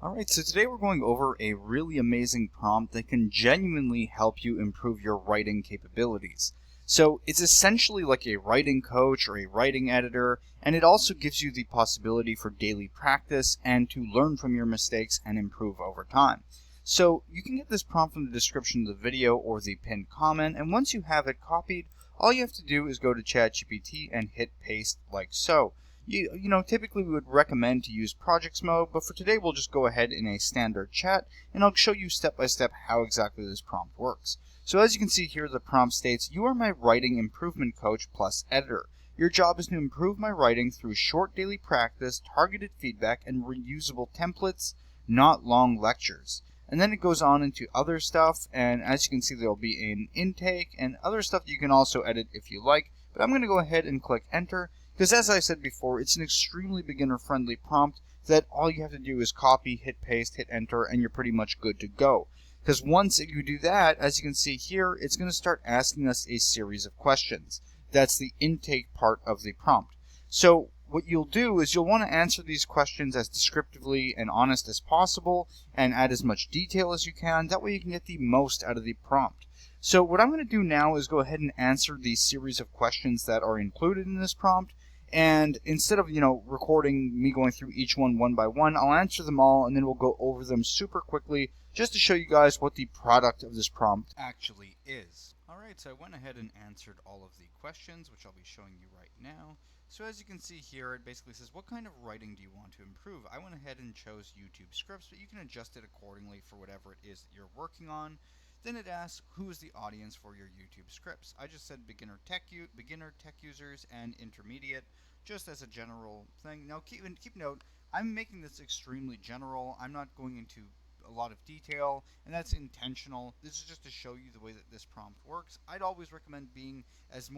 Alright, so today we're going over a really amazing prompt that can genuinely help you improve your writing capabilities. So it's essentially like a writing coach or a writing editor, and it also gives you the possibility for daily practice and to learn from your mistakes and improve over time. So you can get this prompt from the description of the video or the pinned comment, and once you have it copied, all you have to do is go to ChatGPT and hit paste like so. Typically we would recommend to use projects mode, but for today we'll just go ahead in a standard chat, and I'll show you step by step how exactly this prompt works. So as you can see here, the prompt states, "You are my writing improvement coach plus editor. Your job is to improve my writing through short daily practice, targeted feedback, and reusable templates, not long lectures." And then it goes on into other stuff, and as you can see, there'll be an intake and other stuff you can also edit if you like. But I'm going to go ahead and click enter, because as I said before, it's an extremely beginner-friendly prompt that all you have to do is copy, hit paste, hit enter, and you're pretty much good to go. Because once you do that, as you can see here, it's going to start asking us a series of questions. That's the intake part of the prompt. So what you'll do is you'll want to answer these questions as descriptively and honest as possible and add as much detail as you can. That way you can get the most out of the prompt. So what I'm going to do now is go ahead and answer the series of questions that are included in this prompt. And instead of, recording me going through each one by one, I'll answer them all and then we'll go over them super quickly just to show you guys what the product of this prompt actually is. Alright, so I went ahead and answered all of the questions, which I'll be showing you right now. So as you can see here, it basically says, what kind of writing do you want to improve? I went ahead and chose YouTube scripts, but you can adjust it accordingly for whatever it is that you're working on. Then it asks, who is the audience for your YouTube scripts? I just said beginner tech users and intermediate, just as a general thing. Now keep note, I'm making this extremely general. I'm not going into a lot of detail, and that's intentional. This is just to show you the way that this prompt works. I'd always recommend being as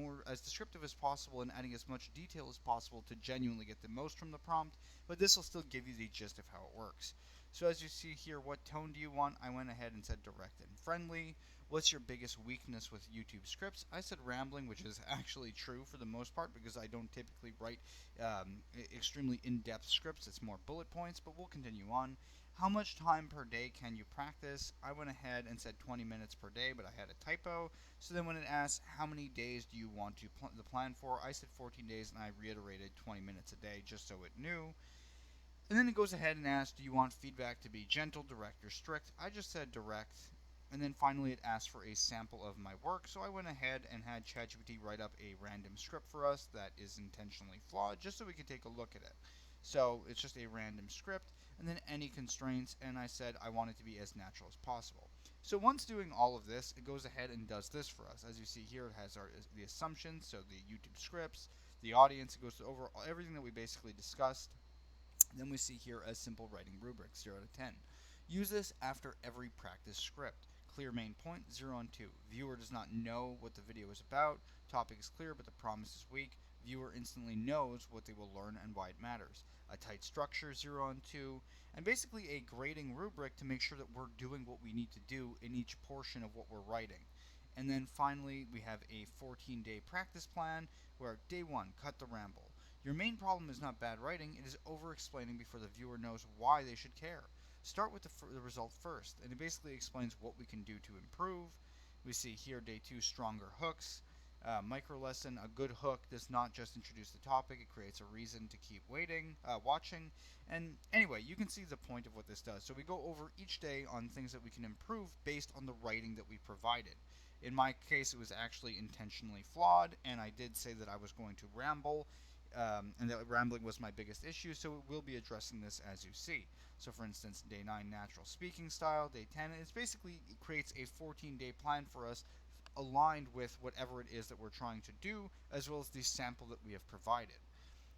descriptive as possible and adding as much detail as possible to genuinely get the most from the prompt, but this will still give you the gist of how it works. So as you see here, what tone do you want? I went ahead and said direct and friendly. What's your biggest weakness with YouTube scripts? I said rambling, which is actually true for the most part because I don't typically write extremely in-depth scripts. It's more bullet points, but we'll continue on. How much time per day can you practice? I went ahead and said 20 minutes per day, but I had a typo. So then when it asks how many days do you want to the plan for, I said 14 days, and I reiterated 20 minutes a day just so it knew. And then it goes ahead and asks, do you want feedback to be gentle, direct, or strict? I just said direct. And then finally it asked for a sample of my work, so I went ahead and had ChatGPT write up a random script for us that is intentionally flawed, just so we could take a look at it. So it's just a random script, and then any constraints, and I said I want it to be as natural as possible. So once doing all of this, it goes ahead and does this for us. As you see here, it has the assumptions, so the YouTube scripts, the audience, it goes over everything that we basically discussed. Then we see here a simple writing rubric, 0 to 10. Use this after every practice script. Clear main point, 0 and 2. Viewer does not know what the video is about. Topic is clear, but the promise is weak. Viewer instantly knows what they will learn and why it matters. A tight structure, 0 and 2. And basically a grading rubric to make sure that we're doing what we need to do in each portion of what we're writing. And then finally, we have a 14-day practice plan where day 1, cut the ramble. Your main problem is not bad writing, it is over-explaining before the viewer knows why they should care. Start with the result first, and it basically explains what we can do to improve. We see here day 2, stronger hooks. Micro lesson, a good hook does not just introduce the topic, it creates a reason to keep watching. And anyway, you can see the point of what this does. So we go over each day on things that we can improve based on the writing that we provided. In my case, it was actually intentionally flawed, and I did say that I was going to ramble, and that rambling was my biggest issue, so we'll be addressing this as you see. So for instance, day 9, natural speaking style, day 10, it creates a 14-day plan for us aligned with whatever it is that we're trying to do, as well as the sample that we have provided.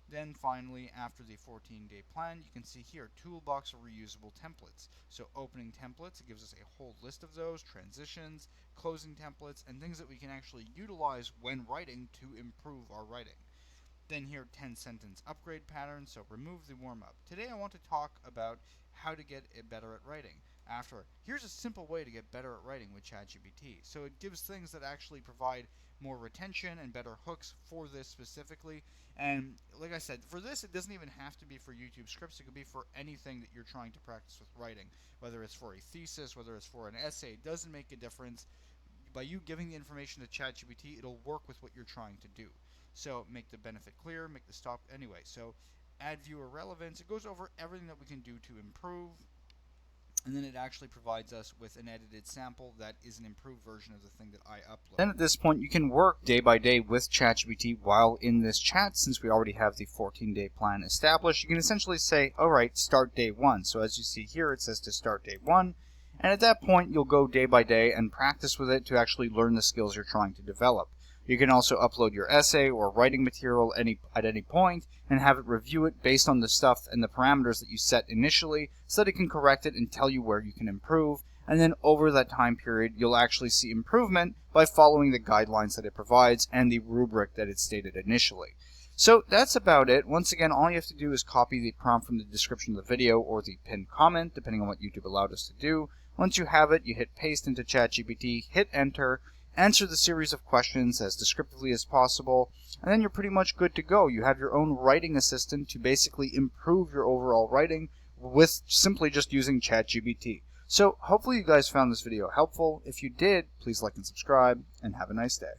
Then finally, after the 14-day plan, you can see here, toolbox of reusable templates. So opening templates, it gives us a whole list of those, transitions, closing templates, and things that we can actually utilize when writing to improve our writing. Then here, 10-sentence upgrade pattern, so remove the warm-up. Today I want to talk about how to get better at writing. after. Here's a simple way to get better at writing with ChatGPT. So it gives things that actually provide more retention and better hooks for this specifically. And like I said, for this, it doesn't even have to be for YouTube scripts. It could be for anything that you're trying to practice with writing, whether it's for a thesis, whether it's for an essay. It doesn't make a difference. By you giving the information to ChatGPT, it'll work with what you're trying to do. So make the benefit clear, make the stop anyway. So add viewer relevance. It goes over everything that we can do to improve, and then it actually provides us with an edited sample that is an improved version of the thing that I upload. Then at this point, you can work day by day with ChatGPT while in this chat. Since we already have the 14-day plan established, you can essentially say, all right, start day 1. So as you see here, it says to start day 1. And at that point, you'll go day by day and practice with it to actually learn the skills you're trying to develop. You can also upload your essay or writing material at any point and have it review it based on the stuff and the parameters that you set initially so that it can correct it and tell you where you can improve. And then over that time period, you'll actually see improvement by following the guidelines that it provides and the rubric that it stated initially. So that's about it. Once again, all you have to do is copy the prompt from the description of the video or the pinned comment, depending on what YouTube allowed us to do. Once you have it, you hit paste into ChatGPT, hit enter, answer the series of questions as descriptively as possible, and then you're pretty much good to go. You have your own writing assistant to basically improve your overall writing with simply just using ChatGPT. So hopefully you guys found this video helpful. If you did, please like and subscribe, and have a nice day.